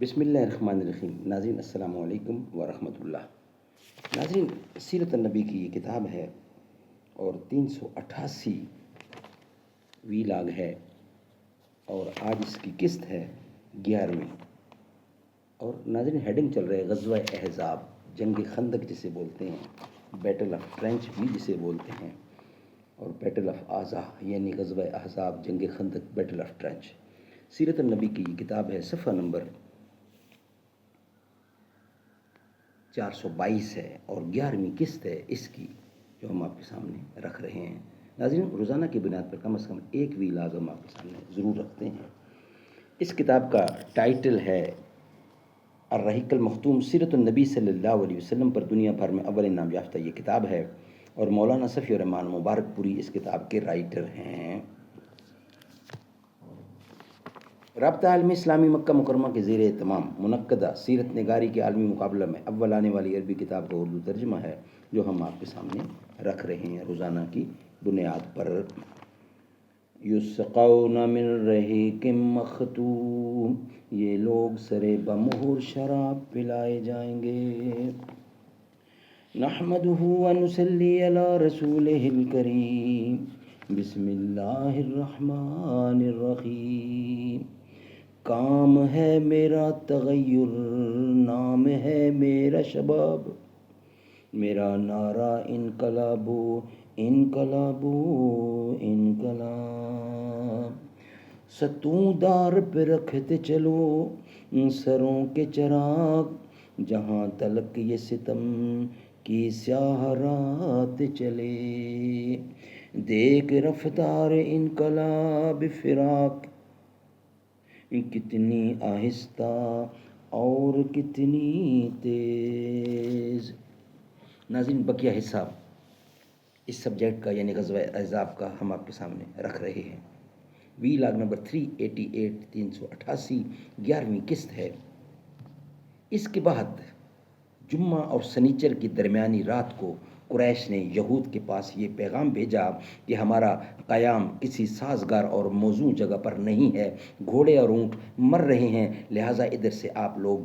بسم اللہ الرحمن الرحیم۔ ناظرین السلام علیکم ورحمۃ اللہ۔ ناظرین، سیرت النبی کی یہ کتاب ہے اور 388 لاگ ہے اور آج اس کی قسط ہے 11ویں۔ اور ناظرین ہیڈنگ چل رہا ہے غزوہ احزاب، جنگ خندق جسے بولتے ہیں، بیٹل آف ٹرنچ بھی جسے بولتے ہیں، اور بیٹل آف آزا یعنی غزوہ احزاب، جنگ خندق، بیٹل آف ٹرنچ۔ سیرت النبی کی یہ کتاب ہے، صفحہ نمبر 422 ہے اور 11ویں قسط ہے اس کی، جو ہم آپ کے سامنے رکھ رہے ہیں۔ ناظرین، روزانہ کی بنیاد پر کم از کم ایک لاگ ہم آپ کے سامنے ضرور رکھتے ہیں۔ اس کتاب کا ٹائٹل ہے الرحیق المختوم، سیرت النبی صلی اللہ علیہ وسلم پر دنیا بھر میں اول انعام یافتہ یہ کتاب ہے، اور مولانا صفی الرحمان مبارک پوری اس کتاب کے رائٹر ہیں۔ رابطہ عالمی اسلامی مکہ مکرمہ کے زیر اہتمام منعقدہ سیرت نگاری کے عالمی مقابلہ میں اول آنے والی عربی کتاب کا اردو ترجمہ ہے، جو ہم آپ کے سامنے رکھ رہے ہیں روزانہ کی بنیاد پر۔ یسقون من رحیق مختوم، یہ لوگ سرے بمہر شراب پلائے جائیں گے۔ نحمدہ ونصلی علی رسولہ الکریم، بسم اللہ الرحمن الرحیم۔ کام ہے میرا تغیر، نام ہے میرا شباب، میرا نعرہ انقلابو انقلابو انقلاب۔ ستوں دار پہ رکھتے چلو سروں کے چراغ، جہاں تلک یہ ستم کی سیاہ رات چلے۔ دیکھ رفتار انقلاب فراق، کتنی آہستہ اور کتنی تیز۔ ناظرین، بقیہ حصہ اس سبجیکٹ کا یعنی غزوہ احزاب کا ہم آپ کے سامنے رکھ رہے ہیں۔ لاگ نمبر 388، 388 11ویں قسط ہے۔ اس کے بعد جمعہ اور سنیچر کی درمیانی رات کو قریش نے یہود کے پاس یہ پیغام بھیجا کہ ہمارا قیام کسی سازگار اور موزوں جگہ پر نہیں ہے، گھوڑے اور اونٹ مر رہے ہیں، لہٰذا ادھر سے آپ لوگ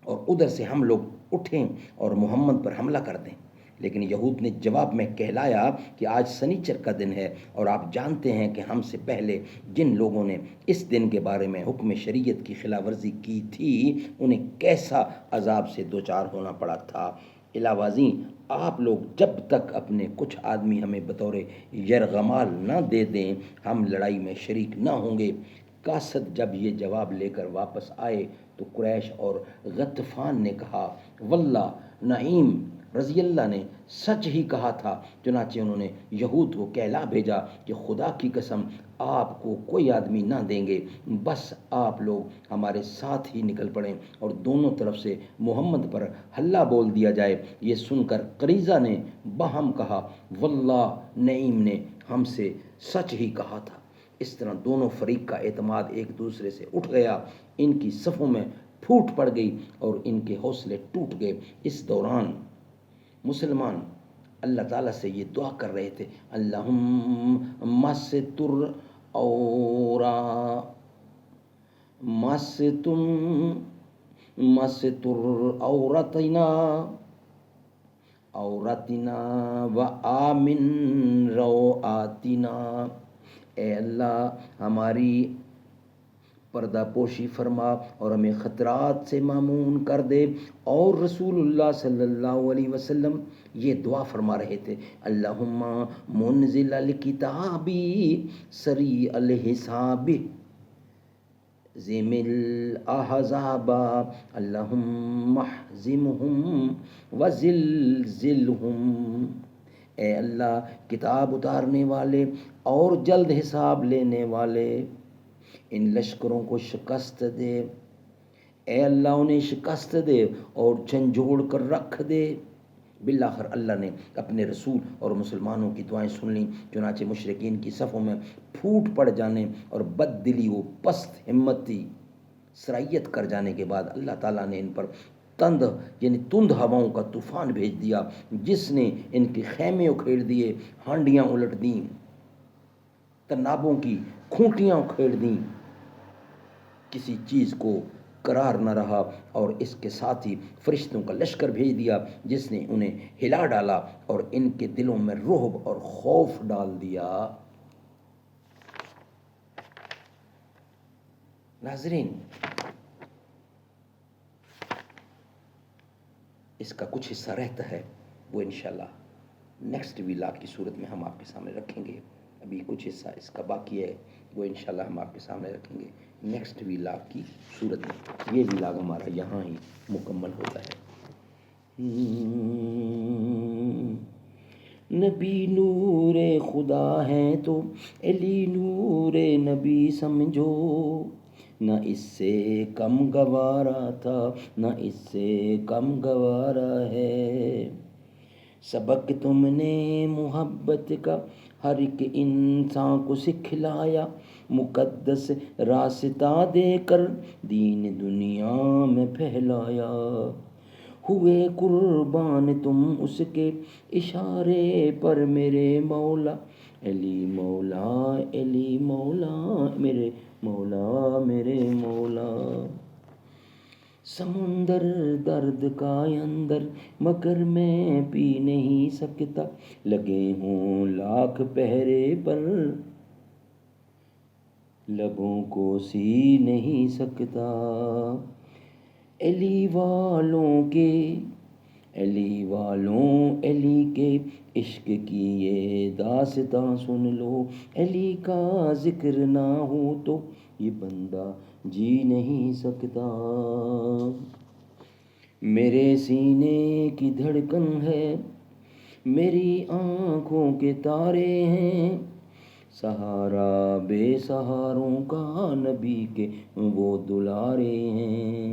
اور ادھر سے ہم لوگ اٹھیں اور محمد پر حملہ کر دیں۔ لیکن یہود نے جواب میں کہلایا کہ آج سنیچر کا دن ہے، اور آپ جانتے ہیں کہ ہم سے پہلے جن لوگوں نے اس دن کے بارے میں حکم شریعت کی خلاف ورزی کی تھی، انہیں کیسا عذاب سے دوچار ہونا پڑا تھا۔ علاوہ ازیں آپ لوگ جب تک اپنے کچھ آدمی ہمیں بطور یرغمال نہ دے دیں، ہم لڑائی میں شریک نہ ہوں گے۔ قاصد جب یہ جواب لے کر واپس آئے تو قریش اور غطفان نے کہا، واللہ نعیم رضی اللہ نے سچ ہی کہا تھا۔ چنانچہ انہوں نے یہود کو کہلا بھیجا کہ خدا کی قسم آپ کو کوئی آدمی نہ دیں گے، بس آپ لوگ ہمارے ساتھ ہی نکل پڑیں اور دونوں طرف سے محمد پر حلہ بول دیا جائے۔ یہ سن کر قریظہ نے باہم کہا، واللہ نعیم نے ہم سے سچ ہی کہا تھا۔ اس طرح دونوں فریق کا اعتماد ایک دوسرے سے اٹھ گیا، ان کی صفوں میں پھوٹ پڑ گئی اور ان کے حوصلے ٹوٹ گئے۔ اس دوران مسلمان اللہ تعالیٰ سے یہ دعا کر رہے تھے، اللہم ستر اورا مستر عورتنا و آمن روآتنا۔ اے اللہ ہماری پردہ پوشی فرما اور ہمیں خطرات سے مامون کر دے۔ اور رسول اللہ صلی اللہ علیہ وسلم یہ دعا فرما رہے تھے، اللہم منزل الکتابی سریع الحساب زم الاحزاب، اللہم احزمہم وزلزلہم۔ اے اللہ کتاب اتارنے والے اور جلد حساب لینے والے، ان لشکروں کو شکست دے۔ اے اللہ انہیں شکست دے اور جھنجھوڑ کر رکھ دے۔ بالآخر اللہ نے اپنے رسول اور مسلمانوں کی دعائیں سن لیں، چنانچہ مشرکین کی صفوں میں پھوٹ پڑ جانے اور بد دلی و پست ہمتی سرایت کر جانے کے بعد اللہ تعالیٰ نے ان پر تند ہواؤں کا طوفان بھیج دیا، جس نے ان کے خیمے اکھیڑ دیے، ہانڈیاں الٹ دیں، تنابوں کی کھونٹیاں اکھیڑ دیں، کسی چیز کو قرار نہ رہا اور اس کے ساتھ ہی فرشتوں کا لشکر بھیج دیا جس نے انہیں ہلا ڈالا اور ان کے دلوں میں رعب اور خوف ڈال دیا۔ ناظرین، اس کا کچھ حصہ رہتا ہے، وہ انشاءاللہ نیکسٹ ویلاگ کی صورت میں ہم آپ کے سامنے رکھیں گے۔ ابھی کچھ حصہ اس کا باقی ہے، وہ انشاءاللہ ہم آپ کے سامنے رکھیں گے نیکسٹ ویلاگ کی صورت میں۔ یہ ویلاگ ہمارا یہاں ہی مکمل ہوتا ہے۔ نبی نور خدا ہے تو علی نور نبی سمجھو، نہ اس سے کم گوارا تھا نہ اس سے کم گوارا ہے۔ سبق تم نے محبت کا ہر ایک انسان کو سکھلایا، مقدس راستہ دے کر دین دنیا میں پھیلایا۔ ہوئے قربان تم اس کے اشارے پر میرے مولا، علی مولا علی مولا میرے مولا میرے مولا۔ سمندر درد کا اندر مگر میں پی نہیں سکتا، لگے ہوں لاکھ پہرے پر لبوں کو سی نہیں سکتا۔ علی والوں علی کے عشق کی یہ داستاں سن لو، علی کا ذکر نہ ہو تو یہ بندہ جی نہیں سکتا۔ میرے سینے کی دھڑکن ہے، میری آنکھوں کے تارے ہیں، سہارا بے سہاروں کا نبی کے وہ دلارے ہیں۔